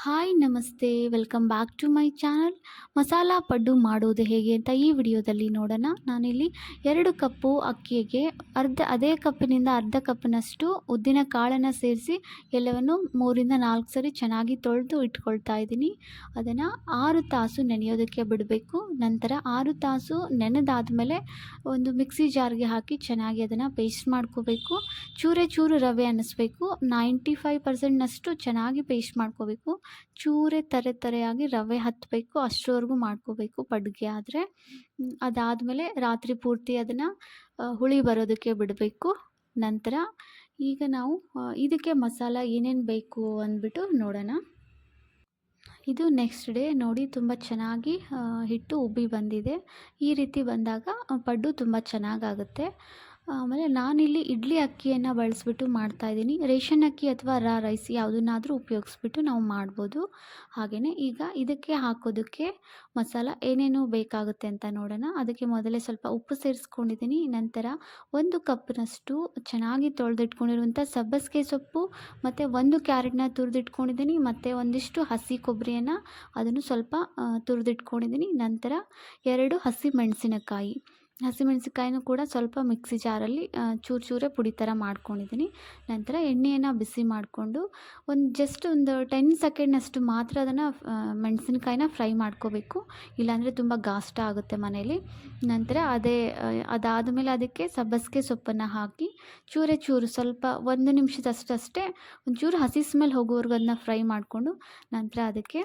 Hi ನಮಸ್ತೆ welcome back to my channel. Masala paddu ಮಾಡೋದು ಹೇಗೆ ಅಂತ ಈ ವಿಡಿಯೋದಲ್ಲಿ ನೋಡೋಣ. ನಾನಿಲ್ಲಿ 2 ಕಪ್ಪು ಅಕ್ಕಿಗೆ ಅದೇ ಕಪ್ಪಿನಿಂದ ಅರ್ಧ ಕಪ್ನಷ್ಟು ಉದ್ದಿನ ಕಾಳನ್ನು ಸೇರಿಸಿ ಎಲ್ಲವನ್ನು 3ರಿಂದ 4 ಸರಿ ಚೆನ್ನಾಗಿ ತೊಳೆದು ಇಟ್ಕೊಳ್ತಾ ಇದ್ದೀನಿ. ಅದನ್ನು 6 ತಾಸು ನೆನೆಯೋದಕ್ಕೆ ಬಿಡಬೇಕು. ನಂತರ 6 ತಾಸು ನೆನೆದಾದಮೇಲೆ ಒಂದು ಮಿಕ್ಸಿ ಜಾರ್ಗೆ ಹಾಕಿ ಚೆನ್ನಾಗಿ ಅದನ್ನು ಪೇಸ್ಟ್ ಮಾಡ್ಕೋಬೇಕು. ಚೂರೇ ಚೂರು ರವೆ ಅನ್ನಿಸ್ಬೇಕು. 95%ನಷ್ಟು ಚೆನ್ನಾಗಿ ಪೇಸ್ಟ್ ಮಾಡ್ಕೋಬೇಕು. ಚೂರೇ ತರೆಯಾಗಿ ರವೆ ಹತ್ತಬೇಕು, ಅಷ್ಟರವರೆಗೂ ಮಾಡ್ಕೋಬೇಕು ಪಡ್ಗೆ ಆದರೆ. ಅದಾದಮೇಲೆ ರಾತ್ರಿ ಪೂರ್ತಿ ಅದನ್ನು ಹುಳಿ ಬರೋದಕ್ಕೆ ಬಿಡಬೇಕು. ನಂತರ ಈಗ ನಾವು ಇದಕ್ಕೆ ಮಸಾಲ ಏನೇನು ಬೇಕು ಅಂದ್ಬಿಟ್ಟು ನೋಡೋಣ. ಇದು ನೆಕ್ಸ್ಟ್ ಡೇ ನೋಡಿ ತುಂಬ ಚೆನ್ನಾಗಿ ಹಿಟ್ಟು ಉಬ್ಬಿ ಬಂದಿದೆ. ಈ ರೀತಿ ಬಂದಾಗ ಪಡ್ಡು ತುಂಬ ಚೆನ್ನಾಗಾಗುತ್ತೆ. ಆಮೇಲೆ ನಾನಿಲ್ಲಿ ಇಡ್ಲಿ ಅಕ್ಕಿಯನ್ನು ಬಳಸಿಬಿಟ್ಟು ಮಾಡ್ತಾಯಿದ್ದೀನಿ. ರೇಷನ್ ಅಕ್ಕಿ ಅಥವಾ ರೈಸ್ ಯಾವುದನ್ನಾದರೂ ಉಪಯೋಗಿಸ್ಬಿಟ್ಟು ನಾವು ಮಾಡ್ಬೋದು. ಹಾಗೆಯೇ ಈಗ ಇದಕ್ಕೆ ಹಾಕೋದಕ್ಕೆ ಮಸಾಲ ಏನೇನು ಬೇಕಾಗುತ್ತೆ ಅಂತ ನೋಡೋಣ. ಅದಕ್ಕೆ ಮೊದಲೇ ಸ್ವಲ್ಪ ಉಪ್ಪು ಸೇರಿಸ್ಕೊಂಡಿದ್ದೀನಿ. ನಂತರ 1 ಕಪ್ನಷ್ಟು ಚೆನ್ನಾಗಿ ತೊಳೆದಿಟ್ಕೊಂಡಿರುವಂಥ ಸಬ್ಬಸಿಗೆ ಸೊಪ್ಪು ಮತ್ತು 1 ಕ್ಯಾರೆಟ್ನ ತುರಿದಿಟ್ಕೊಂಡಿದ್ದೀನಿ. ಮತ್ತು ಒಂದಿಷ್ಟು ಹಸಿ ಕೊಬ್ಬರಿಯನ್ನು ಅದನ್ನು ಸ್ವಲ್ಪ ತುರಿದಿಟ್ಕೊಂಡಿದ್ದೀನಿ. ನಂತರ 2 ಹಸಿಮೆಣಸಿನಕಾಯಿನೂ ಕೂಡ ಸ್ವಲ್ಪ ಮಿಕ್ಸಿ ಜಾರಲ್ಲಿ ಚೂರೇ ಪುಡಿ ಥರ ಮಾಡ್ಕೊಂಡಿದ್ದೀನಿ. ನಂತರ ಎಣ್ಣೆಯನ್ನು ಬಿಸಿ ಮಾಡಿಕೊಂಡು ಜಸ್ಟ್ ಒಂದು 10 ಸೆಕೆಂಡ್ನಷ್ಟು ಮಾತ್ರ ಅದನ್ನು ಮೆಣಸಿನಕಾಯಿನ ಫ್ರೈ ಮಾಡ್ಕೋಬೇಕು. ಇಲ್ಲಾಂದರೆ ತುಂಬ ಗಾಷ್ಟ ಆಗುತ್ತೆ ಮನೇಲಿ. ನಂತರ ಅದಾದಮೇಲೆ ಅದಕ್ಕೆ ಸಬ್ಬಸಿಗೆ ಸೊಪ್ಪನ್ನು ಹಾಕಿ ಚೂರು ಸ್ವಲ್ಪ 1 ನಿಮಿಷದಷ್ಟೇ ಒಂಚೂರು ಹಸಿ ಸ್ಮೆಲ್ ಹೋಗೋವರೆಗೂ ಅದನ್ನ ಫ್ರೈ ಮಾಡಿಕೊಂಡು ನಂತರ ಅದಕ್ಕೆ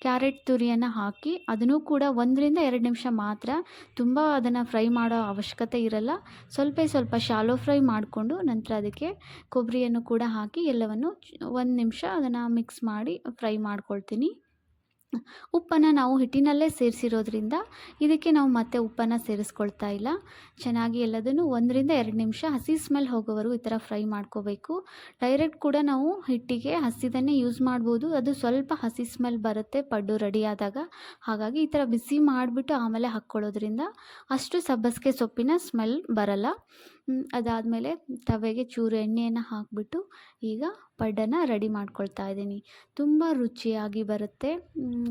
ಕ್ಯಾರೆಟ್ ತುರಿಯನ್ನು ಹಾಕಿ ಅದನ್ನು ಕೂಡ 1ರಿಂದ 2 ನಿಮಿಷ ಮಾತ್ರ, ತುಂಬ ಅದನ್ನು ಫ್ರೈ ಮಾಡೋ ಅವಶ್ಯಕತೆ ಇರಲ್ಲ. ಸ್ವಲ್ಪ ಶಾಲೋ ಫ್ರೈ ಮಾಡಿಕೊಂಡು ನಂತರ ಅದಕ್ಕೆ ಕೊಬ್ಬರಿಯನ್ನು ಕೂಡ ಹಾಕಿ ಎಲ್ಲವನ್ನು 1 ನಿಮಿಷ ಅದನ್ನು ಮಿಕ್ಸ್ ಮಾಡಿ ಫ್ರೈ ಮಾಡ್ಕೊಳ್ತೀನಿ. ಉಪ್ಪನ್ನು ನಾವು ಹಿಟ್ಟಿನಲ್ಲೇ ಸೇರಿಸಿರೋದ್ರಿಂದ ಇದಕ್ಕೆ ನಾವು ಮತ್ತೆ ಉಪ್ಪನ್ನು ಸೇರಿಸ್ಕೊಳ್ತಾ ಇಲ್ಲ. ಚೆನ್ನಾಗಿ ಎಲ್ಲದನ್ನು 1ರಿಂದ 2 ನಿಮಿಷ ಹಸಿ ಸ್ಮೆಲ್ ಹೋಗೋವರೆಗೂ ಈ ಥರ ಫ್ರೈ ಮಾಡ್ಕೋಬೇಕು. ಡೈರೆಕ್ಟ್ ಕೂಡ ನಾವು ಹಿಟ್ಟಿಗೆ ಹಸಿದನ್ನೇ ಯೂಸ್ ಮಾಡ್ಬೋದು. ಅದು ಸ್ವಲ್ಪ ಹಸಿ ಸ್ಮೆಲ್ ಬರುತ್ತೆ ಪಡ್ಡು ರೆಡಿ ಆದಾಗ. ಹಾಗಾಗಿ ಈ ಥರ ಬಿಸಿ ಮಾಡಿಬಿಟ್ಟು ಆಮೇಲೆ ಹಾಕ್ಕೊಳ್ಳೋದ್ರಿಂದ ಅಷ್ಟು ಸಬ್ಬಸಿಗೆ ಸೊಪ್ಪಿನ ಸ್ಮೆಲ್ ಬರಲ್ಲ. ಅದಾದಮೇಲೆ ತವೆಗೆ ಚೂರು ಎಣ್ಣೆಯನ್ನು ಹಾಕಿಬಿಟ್ಟು ಈಗ ಪಡ್ಡನ್ನು ರೆಡಿ ಮಾಡ್ಕೊಳ್ತಾ ಇದ್ದೀನಿ. ತುಂಬ ರುಚಿಯಾಗಿ ಬರುತ್ತೆ.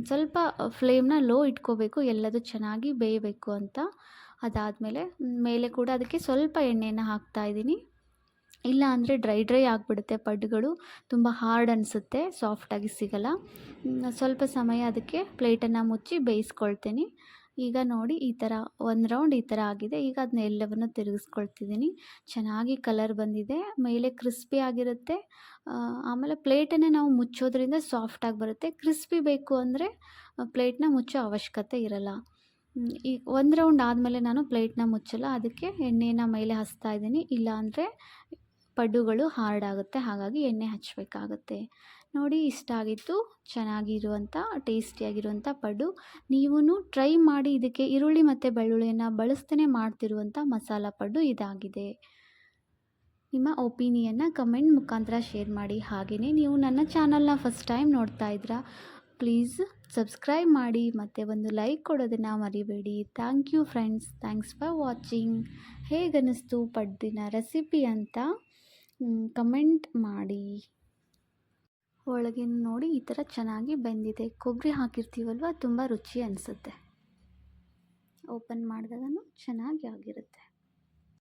ಸ್ವಲ್ಪ ಫ್ಲೇಮ್ನ ಲೋ ಇಟ್ಕೋಬೇಕು, ಎಲ್ಲದು ಚೆನ್ನಾಗಿ ಬೇಯಬೇಕು ಅಂತ. ಅದಾದಮೇಲೆ ಮೇಲೆ ಕೂಡ ಅದಕ್ಕೆ ಸ್ವಲ್ಪ ಎಣ್ಣೆಯನ್ನು ಹಾಕ್ತಾಯಿದ್ದೀನಿ. ಇಲ್ಲ ಅಂದರೆ ಡ್ರೈ ಆಗಿಬಿಡುತ್ತೆ ಪಡ್ಡುಗಳು, ತುಂಬ ಹಾರ್ಡ್ ಅನಿಸುತ್ತೆ, ಸಾಫ್ಟಾಗಿ ಸಿಗಲ್ಲ. ಸ್ವಲ್ಪ ಸಮಯ ಅದಕ್ಕೆ ಪ್ಲೇಟನ್ನು ಮುಚ್ಚಿ ಬೇಯಿಸ್ಕೊಳ್ತೀನಿ. ಈಗ ನೋಡಿ ಈ ಥರ 1 ರೌಂಡ್ ಈ ಥರ ಆಗಿದೆ. ಈಗ ಅದನ್ನ ಎಲ್ಲವನ್ನು ತಿರುಗಿಸ್ಕೊಳ್ತಿದ್ದೀನಿ. ಚೆನ್ನಾಗಿ ಕಲರ್ ಬಂದಿದೆ, ಮೇಲೆ ಕ್ರಿಸ್ಪಿ ಆಗಿರುತ್ತೆ. ಆಮೇಲೆ ಪ್ಲೇಟನ್ನೇ ನಾವು ಮುಚ್ಚೋದ್ರಿಂದ ಸಾಫ್ಟಾಗಿ ಬರುತ್ತೆ. ಕ್ರಿಸ್ಪಿ ಬೇಕು ಅಂದರೆ ಪ್ಲೇಟ್ನ ಮುಚ್ಚೋ ಅವಶ್ಯಕತೆ ಇರಲ್ಲ. ಈ 1 ರೌಂಡ್ ಆದಮೇಲೆ ನಾನು ಪ್ಲೇಟ್ನ ಮುಚ್ಚಲ್ಲ, ಅದಕ್ಕೆ ಎಣ್ಣೆನ ಮೇಲೆ ಹಚ್ತಾ ಇದ್ದೀನಿ. ಇಲ್ಲ ಅಂದರೆ ಪಡ್ಡುಗಳು ಹಾರ್ಡ್ ಆಗುತ್ತೆ, ಹಾಗಾಗಿ ಎಣ್ಣೆ ಹಚ್ಚಬೇಕಾಗುತ್ತೆ. ನೋಡಿ ಇಷ್ಟ ಆಗಿತ್ತು, ಚೆನ್ನಾಗಿರುವಂಥ ಟೇಸ್ಟಿಯಾಗಿರುವಂಥ ಪಡ್ಡು. ನೀವೂ ಟ್ರೈ ಮಾಡಿ. ಇದಕ್ಕೆ ಈರುಳ್ಳಿ ಮತ್ತು ಬೆಳ್ಳುಳ್ಳಿಯನ್ನು ಬಳಸ್ತೇ ಮಾಡ್ತಿರುವಂಥ ಮಸಾಲ ಪಡ್ಡು ಇದಾಗಿದೆ. ನಿಮ್ಮ ಒಪಿನಿಯನ್ನ ಕಮೆಂಟ್ ಮುಖಾಂತರ ಶೇರ್ ಮಾಡಿ. ಹಾಗೆಯೇ ನೀವು ನನ್ನ ಚಾನಲ್ನ ಫಸ್ಟ್ ಟೈಮ್ ನೋಡ್ತಾ ಇದ್ದೀರಾ, ಪ್ಲೀಸ್ ಸಬ್ಸ್ಕ್ರೈಬ್ ಮಾಡಿ ಮತ್ತು ಒಂದು ಲೈಕ್ ಕೊಡೋದನ್ನು ಮರಿಬೇಡಿ. Thank you friends, thanks for watching. ಹೇಗನ್ನಿಸ್ತು ಪಡ್ಡಿನ ರೆಸಿಪಿ ಅಂತ ಕಮೆಂಟ್ ಮಾಡಿ. ಒಳಗೆ ನೋಡಿ ಈ ಥರ ಚೆನ್ನಾಗಿ ಬೆಂದಿದೆ. ಕೊಬ್ಬರಿ ಹಾಕಿರ್ತೀವಲ್ವ, ತುಂಬ ರುಚಿ ಅನಿಸುತ್ತೆ. ಓಪನ್ ಮಾಡಿದಾಗೂ ಚೆನ್ನಾಗಿ ಆಗಿರುತ್ತೆ.